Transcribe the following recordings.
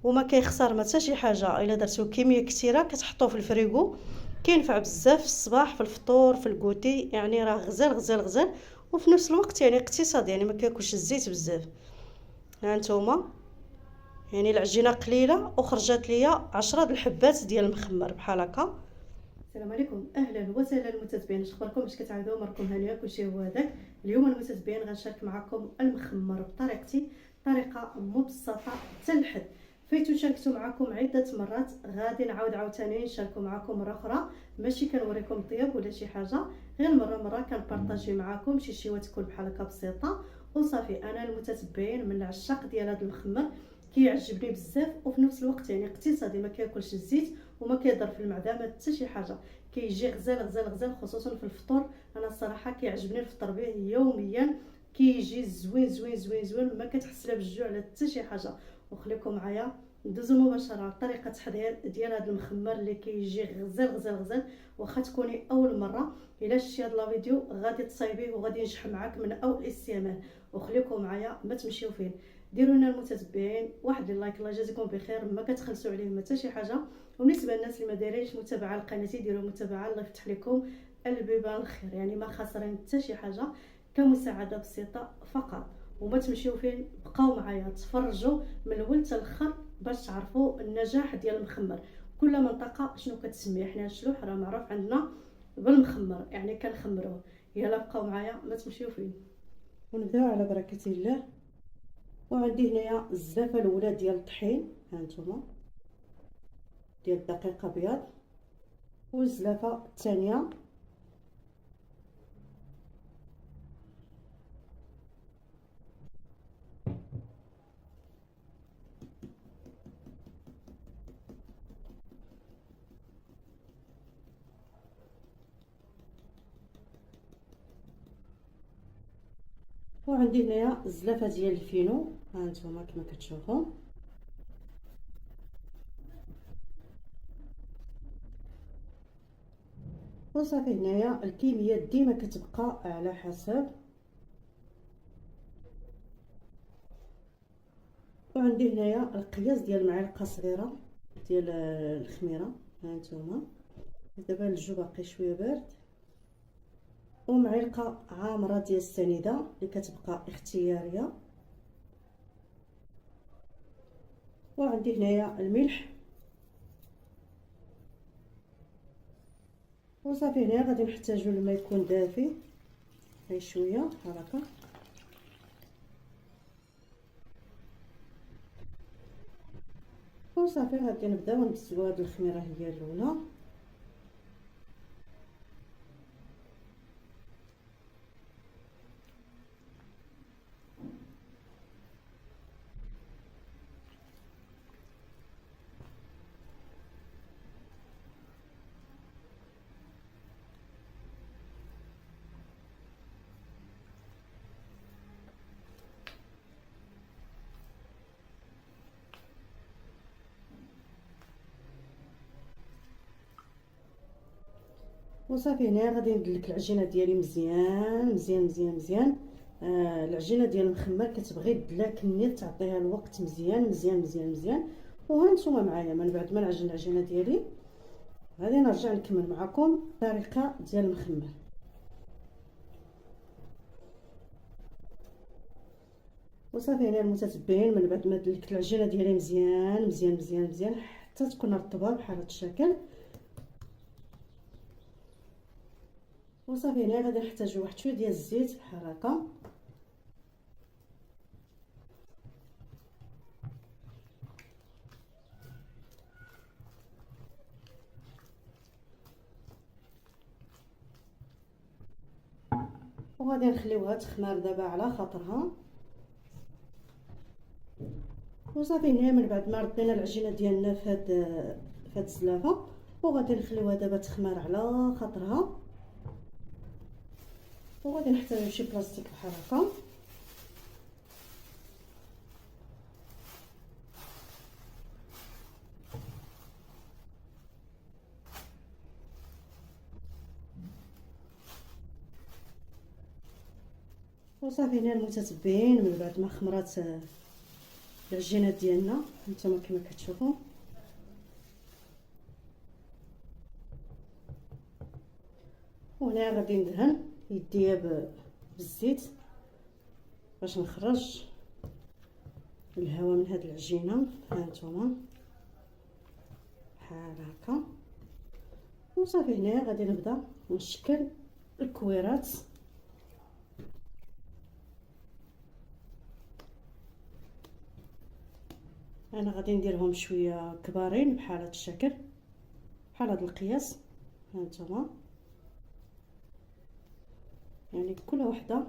وما كيخسر ما حتى شي حاجه. الا درتو كميه كثيره كتحطوه في الفريغو، كينفع بزاف في الصباح، في الفطور، في الكوتي، يعني راه غزال غزال غزال، وفي نفس الوقت يعني اقتصاد، يعني ما كياكلش الزيت بزاف. ها نتوما، يعني العجينه قليله وخرجت ليا 10 د الحبات ديال المخمر بحال هكا. السلام عليكم، اهلا وسهلا المتتبعين، اش اخباركم؟ باش كتعاودوا مركم هانيه كلشي هو هذاك. اليوم المتتبعين غنشارك معكم المخمر بطريقتي، طريقه مبسطه حتى الحد. فايتو شاركتو معكم عده مرات، غادي نعاود عاوتاني نشاركو معكم مره اخرى. ماشي كنوريكم الطياب ولا شي حاجه، غير مره كنبارطاجي معكم شي شيوات تكون بحال هكا بسيطه وصافي. انا المتتبعين من العشاق ديال هذا المخمر، كيعجبني بزاف، وفي نفس الوقت يعني اقتصادي، ما كياكلش الزيت وما كيضر في المعده ما حتى شي حاجه. كيجي غزال غزال غزال، خصوصا في الفطور. انا الصراحه كيعجبني الفطر به يوميا، كيجي زوين زوين زوين زوين، ما كتحس لا بالجوع لا حتى شي حاجه. وخليكم معايا ندوزو مباشره لطريقه التحضير ديال هذا المخمر اللي كيجي غزال غزال غزال. واخا تكوني اول مره الا شتي هذا الفيديو غادي تصايبيه وغادي ينجح معاك من اول استعمال. وخليكم معايا ما تمشيو فين. ديروا لنا المتتبعين واحد اللايك، الله يجازيكم بخير، ما كتخلصوا عليه حتى شي حاجه. وبالنسبه للناس اللي ما دايرينش متابعه لقناتي، ديروا متابعه، الله يفتح لكم البيبان الخير، يعني ما خاسرين حتى شي حاجه، كمساعده بسيطه فقط. وما تمشيو فين، بقاو معايا تفرجوا من الاول حتى الاخر باش تعرفوا النجاح ديال المخمر. كل منطقه شنو كتسميه، حنا الشلوح راه معروف عندنا بالمخمر، يعني كنخمروه. يلا بقاو معايا ما تمشيو فين. ونبداو على بركه الله. وعندي هنايا الزلافه الاولى ديال الطحين، ها نتوما، ديال الدقيق ابيض. والزلافه الثانيه وعندي هنايا الزلافه ديال الفينو، ها نتوما كما كتشوفوا. وصافي هنايا الكميه ديما كتبقى على حسب. وعندي هنايا القياس ديال معلقه صغيره ديال الخميره، ها نتوما. دابا الجو باقي شويه بارد. ومعلقه عامره ديال السنيده اللي كتبقى اختياريه. وعندي هنايا الملح. وصافي هنا غادي نحتاجو الماء يكون دافي، غير شويه بحال هكا. وصافي غادي نبداو نغسلو هاد الخميره هي الاولى. وصافي هنا غادي ندلك العجينه ديالي مزيان مزيان مزيان مزيان. العجينه ديال المخمر كتبغي دلاك النيل، تعطيها الوقت مزيان مزيان مزيان مزيان. وها نتوما معايا من بعد ما نعجن العجينه ديالي غادي نرجع نكمل معكم الطريقه ديال المخمر. وصافي هنا المتتبعين من بعد ما دلكت العجينه ديالي مزيان مزيان مزيان مزيان حتى تكون رطبه بحال هذا الشكل. وصافي هنا غادي نحتاجو واحد شويه ديال الزيت بحال هكا. وغادي نخليوها تخمر دابا على خاطرها. وصافي هنا من بعد ما ردينا العجينه ديالنا في هاد الزلافه، وغادي نخليوها دابا تخمر على خاطرها. وغادي نحتاجو شي بلاستيك بحال هكا. وصافي هنا المتتبعين من بعد ما خمرات العجينات ديالنا هانتوما كما كتشوفوا. وهنا غادي ندهن يديا بالزيت باش نخرج الهواء من هاد العجينه. هانتوما بحال هكا. وصافي هنايا غادي نبدا نشكل الكويرات. انا غادي نديرهم شويه كبارين بحال هذا الشكل، بحال هذا القياس. هانتوما يعني كل وحده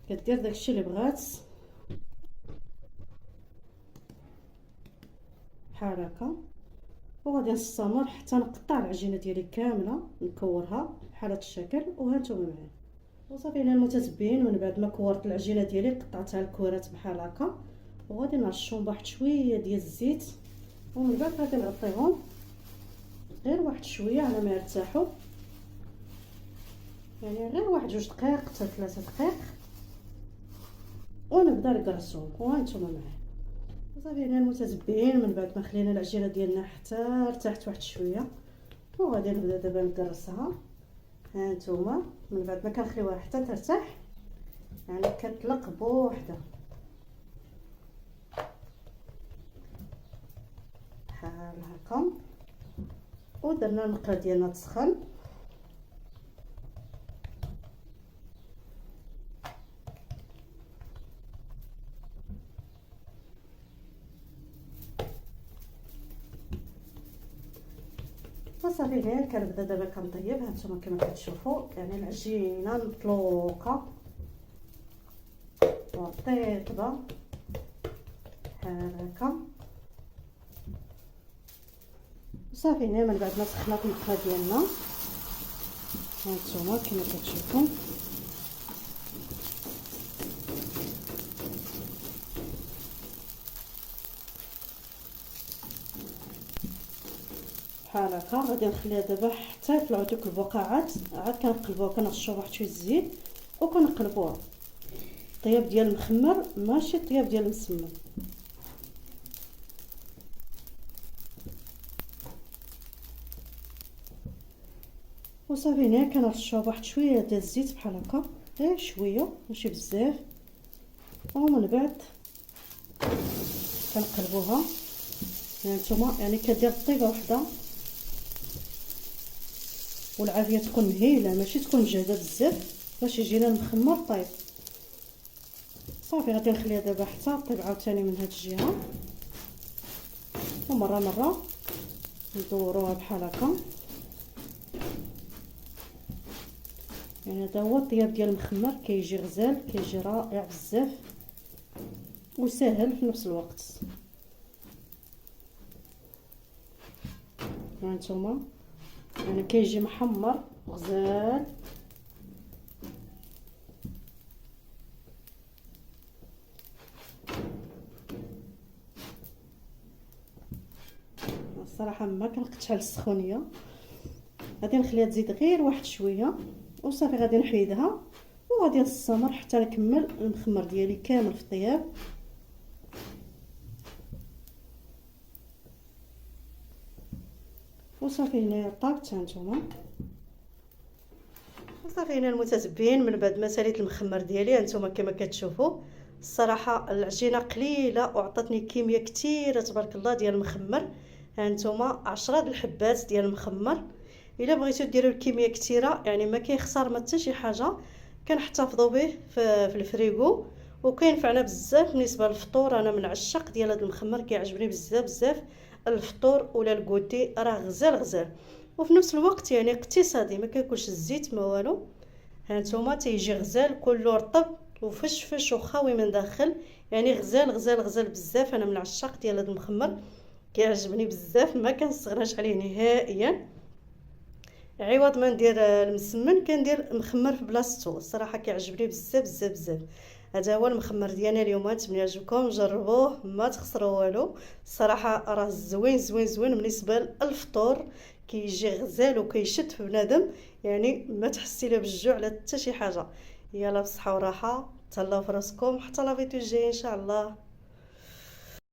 كدير داكشي اللي بغات بحال هكا. وغادي نستمر حتى نقطع العجينه ديالي كامله، نكورها بحال هذا الشكل. وهانتوما معايا. وصافي هنا المتتبعين، من بعد ما كورت العجينه ديالي قطعتها الكويرات بحال هكا، وغادي نرشهم بواحد شويه ديال الزيت. ومن بعد غادي نغطيهم غير واحد شويه على ما يرتاحوا، يعني غير واحد 2 دقائق حتى 3 دقائق، ونبدا نقرصهم. وهانتوما معايا. صافي هنا المتتبعين، من بعد ما خلينا العجينه ديالنا حتى ارتاحت واحد شويه، وغادي نبدا دابا نقرصها. هانتوما من بعد ما كنخليوها حتى ترتاح، يعني كتطلق بوحدها بحال هكا. ودرنا المقله ديالنا تسخن. وصافي هنا كنبدا دابا كنطيب. هانتوما كما كتشوفوا يعني العجينه مطلوقه وطيبه بحال هكا. صافي هنا من بعد ما سخنات المقله ديالنا، هانتوما كما كتشوفوا بحال هكا. غادي نخليها دابا حتى يطلعوا دوك البقعات، عاد كنقلبوها، كنرشوا واحد شويه الزيت وكنقلبوها. الطياب ديال المخمر ماشي الطياب ديال المسمن. وصافي هنا كنرشوا بواحد شويه ديال الزيت بحال هكا، غير شويه ماشي بزاف. ومن بعد كنقلبوها. هانتوما يعني كدير طيبه وحده، والعافيه تكون مهيله ماشي تكون مجهده بزاف باش يجينا المخمر طيب. صافي غادي نخليها دابا حتى طيب عاوتاني من هاد الجهه، ومره مره ندوروها بحال هكا. يعني هذا هو الطياب ديال المخمر، كيجي غزال، كيجي رائع بزاف وسهل في نفس الوقت. هانتوما يعني كيجي محمر غزال. الصراحه ما كنقطعش على السخونيه، غادي نخليها تزيد غير واحد شويه. وصافي غادي نحيدها وغادي نستمر حتى نكمل المخمر ديالي كامل في الطياب. وصافي هنا طابت. هانتوما وصافي هنا المتتبعين، من بعد ما ساليت المخمر ديالي هانتوما كما كتشوفوا الصراحه العجينه قليله وعطاتني كميه كثيره تبارك الله ديال المخمر. هانتوما 10 د الحبات ديال المخمر. الا بغيتو ديروا الكميه كثيره يعني ما كيخسر ما حتى شي حاجه، كنحتفظوا به في الفريغو وكينفعنا بزاف بالنسبه للفطور. انا من عشاق ديال هذا المخمر، كيعجبني بزاف بزاف الفطور ولا الكوتي، راه غزال غزال وفي نفس الوقت يعني اقتصادي، ما كياكلش الزيت ما والو. هانتوما تيجي غزال كله رطب وفشفش وخاوي من داخل، يعني غزال غزال غزال بزاف. انا من عشاق ديال هذا المخمر، كيعجبني بزاف، ما كنستغناش عليه نهائيا. عوض ما ندير المسمن كندير مخمر في بلاصتو، الصراحه كيعجبني بزاف بزاف بزاف. هذا هو المخمر ديالنا اليوم، نتمنى يعجبكم، جربوه ما تخسروا والو. الصراحه راه زوين زوين زوين بالنسبه للفطور، كيجي غزال وكيشد في بنادم، يعني ما تحسي لا بالجوع لا حتى شي حاجه. يلا بصحه وراحه. تهلاو فراسكم، حتى لا فيديو الجاي ان شاء الله.